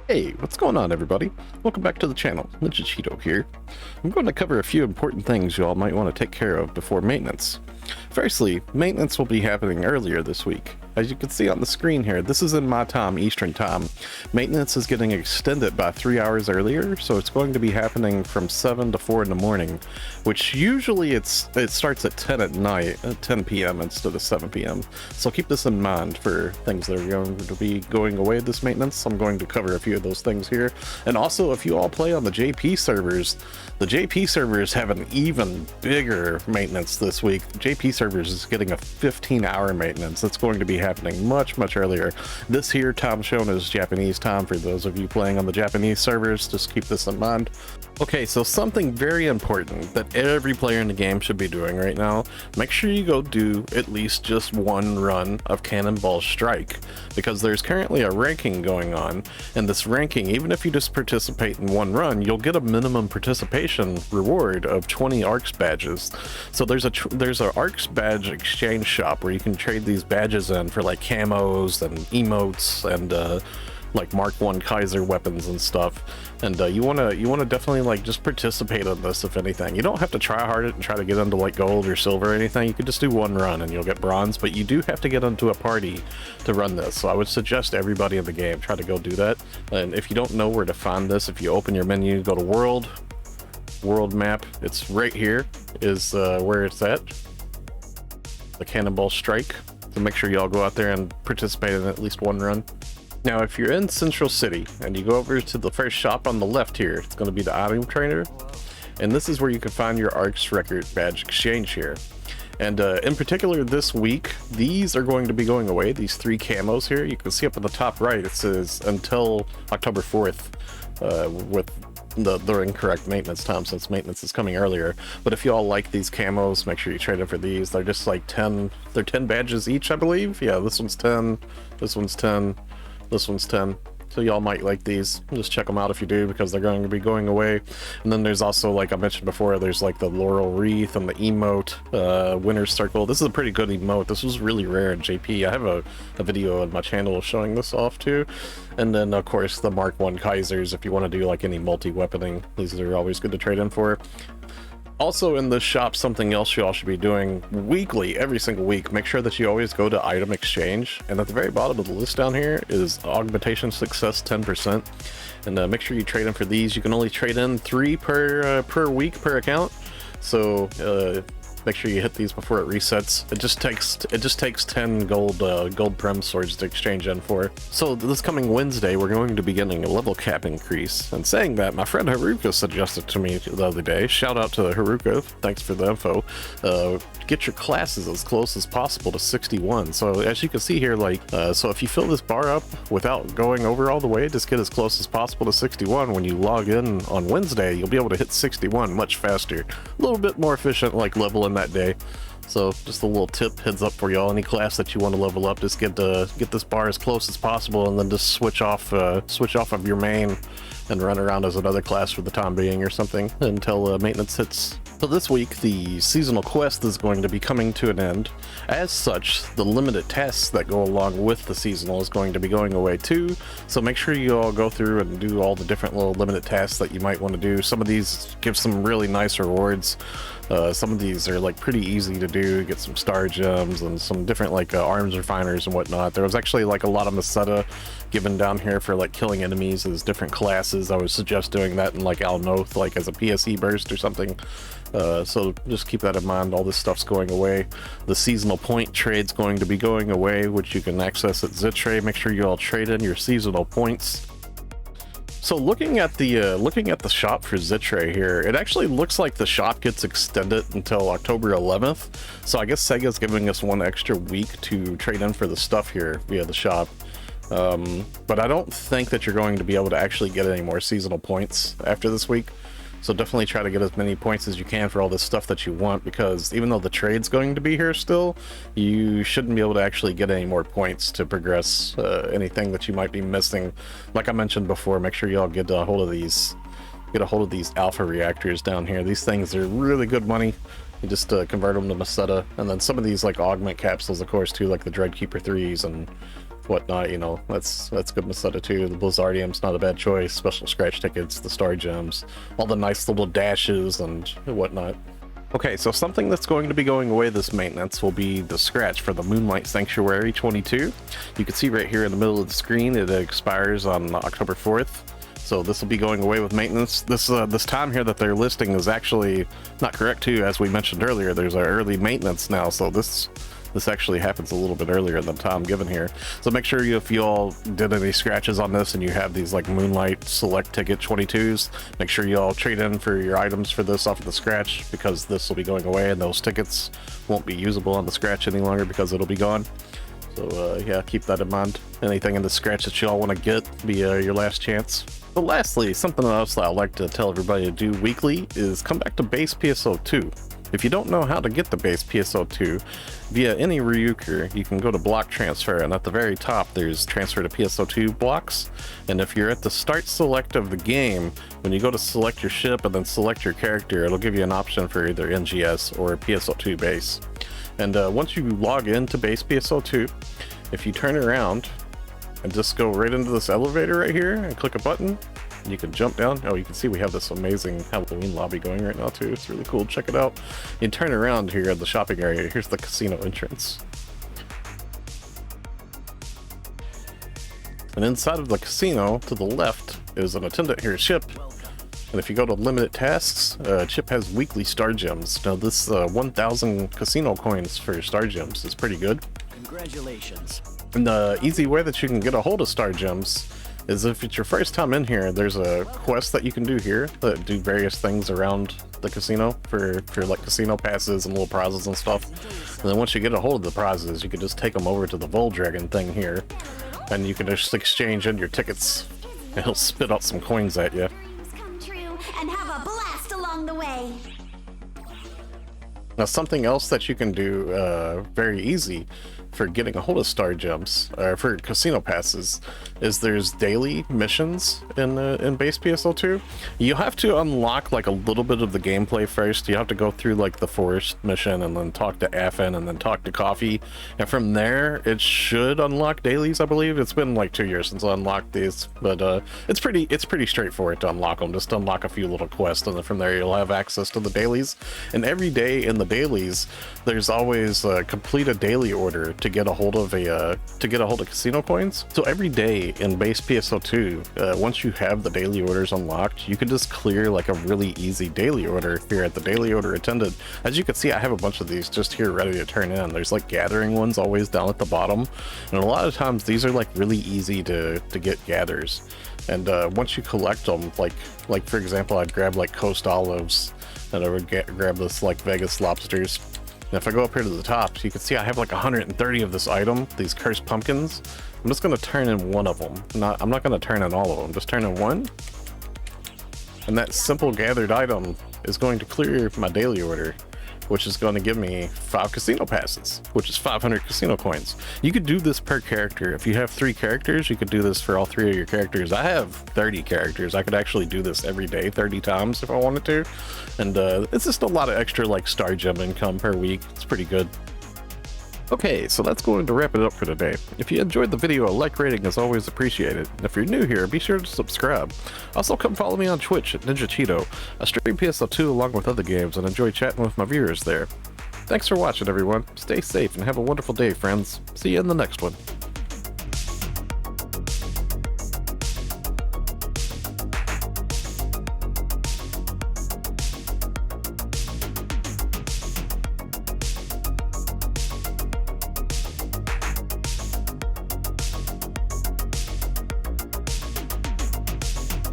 Hey, what's going on everybody? Welcome back to the channel. NiNjahCheeto here. I'm going to cover a few important things you all might want to take care of before maintenance. Firstly, maintenance will be happening earlier this week. As you can see on the screen here, this is in my time, Eastern time. Maintenance is getting extended by 3 hours earlier, so it's going to be happening from 7 to 4 in the morning, which usually it starts at 10 at night, at 10 p.m. instead of 7 p.m. So keep this in mind for things that are going to be going away this maintenance. I'm going to cover a few of those things here. And also, if you all play on the JP servers, the JP servers have an even bigger maintenance this week. The JP servers is getting a 15-hour maintenance. That's going to be happening much earlier. This here time shown is Japanese time for those of you playing on the Japanese servers. Just keep this in mind. Okay, so something very important that every player in the game should be doing right now, make sure you go do at least just one run of Cannonball Strike, because there's currently a ranking going on, and this ranking, even if you just participate in one run, you'll get a minimum participation reward of 20 ARCS badges. So there's a ARCS badge exchange shop where you can trade these badges in for like camos and emotes and like Mark I Kaiser weapons and stuff, and you want to definitely like just participate in this. If anything, you don't have to try hard and try to get into like gold or silver or anything. You could just do one run and you'll get bronze, but you do have to get into a party to run this. So I would suggest everybody in the game try to go do that. And if you don't know where to find this, if you open your menu, go to world map, it's right here is where it's at, the Cannonball Strike. So make sure y'all go out there and participate in at least one run. Now, if you're in Central City and you go over to the first shop on the left here, it's going to be the item trainer, and this is where you can find your ARCS record badge exchange here. And in particular this week, these are going to be going away, these 3 camos here. You can see up at the top right, it says until October 4th with the incorrect maintenance time, since maintenance is coming earlier. But if you all like these camos, make sure you trade it for these. They're just like 10, they're 10 badges each, I believe. Yeah, this one's 10, this one's 10. This one's 10, so y'all might like these. Just check them out if you do, because they're going to be going away. And then there's also, like I mentioned before, there's like the Laurel Wreath and the emote, Winner's Circle. This is a pretty good emote. This was really rare in JP. I have a video on my channel showing this off too. And then of course the Mark I Kaisers, if you want to do like any multi-weaponing, these are always good to trade in for. Also in this shop, something else you all should be doing weekly, every single week, make sure that you always go to item exchange, and at the very bottom of the list down here is augmentation success 10%, and make sure you trade in for these. You can only trade in 3 per week per account, so make sure you hit these before it resets. It just takes 10 gold prem swords to exchange in for. So this coming Wednesday, we're going to be getting a level cap increase. And saying that, my friend Haruka suggested to me the other day, shout out to Haruka, thanks for the info, get your classes as close as possible to 61. So as you can see here, like, so if you fill this bar up without going over all the way, just get as close as possible to 61. When you log in on Wednesday, you'll be able to hit 61 much faster. A little bit more efficient, like leveling that day. So just a little tip, heads up for y'all. Any class that you want to level up, just get this bar as close as possible, and then just switch off of your main and run around as another class for the time being or something until maintenance hits. So this week, the seasonal quest is going to be coming to an end. As such, the limited tasks that go along with the seasonal is going to be going away too. So make sure you all go through and do all the different little limited tasks that you might want to do. Some of these give some really nice rewards. Some of these are like pretty easy to do, get some star gems and some different like arms refiners and whatnot. There was actually like a lot of Masetta given down here for like killing enemies as different classes. I would suggest doing that in like Alnoth, like as a PSE burst or something. So just keep that in mind. All this stuff's going away. The seasonal point trade's going to be going away, which you can access at Zitre. Make sure you all trade in your seasonal points. So looking at the shop for Zitre here, it actually looks like the shop gets extended until October 11th. So I guess Sega's giving us 1 extra week to trade in for the stuff here via the shop. But I don't think that you're going to be able to actually get any more seasonal points after this week. So definitely try to get as many points as you can for all this stuff that you want, because even though the trade's going to be here still, you shouldn't be able to actually get any more points to progress anything that you might be missing. Like I mentioned before, make sure y'all get a hold of these alpha reactors down here. These things are really good money. You just convert them to Masetta, and then some of these like augment capsules, of course, too, like the Dreadkeeper 3s and whatnot, you know, that's good Masada too. The Blizzardium's not a bad choice. Special scratch tickets, the star gems, all the nice little dashes and whatnot. Okay, so something that's going to be going away this maintenance will be the scratch for the Moonlight Sanctuary 22. You can see right here in the middle of the screen, it expires on October 4th. So this will be going away with maintenance. This time here that they're listing is actually not correct too. As we mentioned earlier, there's an early maintenance now, so this actually happens a little bit earlier than time given here. So make sure if you all did any scratches on this and you have these like Moonlight Select Ticket 22s, make sure you all trade in for your items for this off of the scratch, because this will be going away and those tickets won't be usable on the scratch any longer because it'll be gone. So yeah, keep that in mind. Anything in the scratch that you all want to get be your last chance. But lastly, something else I'd like to tell everybody to do weekly is come back to base PSO2. If you don't know how to get the base PSO2 via any Ryuker, you can go to block transfer, and at the very top there's transfer to PSO2 blocks. And if you're at the start select of the game, when you go to select your ship and then select your character, it'll give you an option for either NGS or PSO2 base. And once you log into base PSO2, if you turn around and just go right into this elevator right here and click a button, you can jump down. Oh, you can see we have this amazing Halloween lobby going right now too. It's really cool. Check it out. You turn around here at the shopping area. Here's the casino entrance. And inside of the casino to the left is an attendant here ship. And if you go to limited tasks, Chip has weekly star gems. Now this 1,000 casino coins for star gems is pretty good. Congratulations. And the easy way that you can get a hold of star gems is if it's your first time in here, there's a quest that you can do here that do various things around the casino for like casino passes and little prizes and stuff. And then once you get a hold of the prizes, you can just take them over to the Voldragon thing here, and you can just exchange in your tickets, and he'll spit out some coins at you. Come true and have a blast along the way. Now something else that you can do very easy for getting a hold of star gems, or for casino passes, is there's daily missions in base PSO2. You have to unlock like a little bit of the gameplay first. You have to go through like the forest mission and then talk to Affin and then talk to Coffee, and from there it should unlock dailies. I believe it's been like 2 years since I unlocked these, but it's pretty straightforward to unlock them. Just unlock a few little quests, and then from there you'll have access to the dailies. And every day in the dailies, there's always complete a daily order to get a hold of casino coins. So every day in base PSO2, once you have the daily orders unlocked, you can just clear like a really easy daily order here at the daily order attendant. As you can see, I have a bunch of these just here ready to turn in. There's like gathering ones always down at the bottom, and a lot of times these are like really easy to get gathers. And once you collect them, like for example, I'd grab like Coast Olives, and I would grab this like Vegas Lobsters. And if I go up here to the top, you can see I have like 130 of this item, these cursed pumpkins. I'm just going to turn in one of them. I'm not going to turn in all of them, just turn in one. And that simple gathered item is going to clear my daily order, which is going to give me 5 casino passes, which is 500 casino coins. You could do this per character. If you have 3 characters, you could do this for all 3 of your characters. I have 30 characters. I could actually do this every day, 30 times if I wanted to. And it's just a lot of extra like star gem income per week. It's pretty good. Okay, so that's going to wrap it up for today. If you enjoyed the video, a like rating is always appreciated. And if you're new here, be sure to subscribe. Also, come follow me on Twitch at NiNjahCheeto. I stream PSO2 along with other games and enjoy chatting with my viewers there. Thanks for watching, everyone. Stay safe and have a wonderful day, friends. See you in the next one.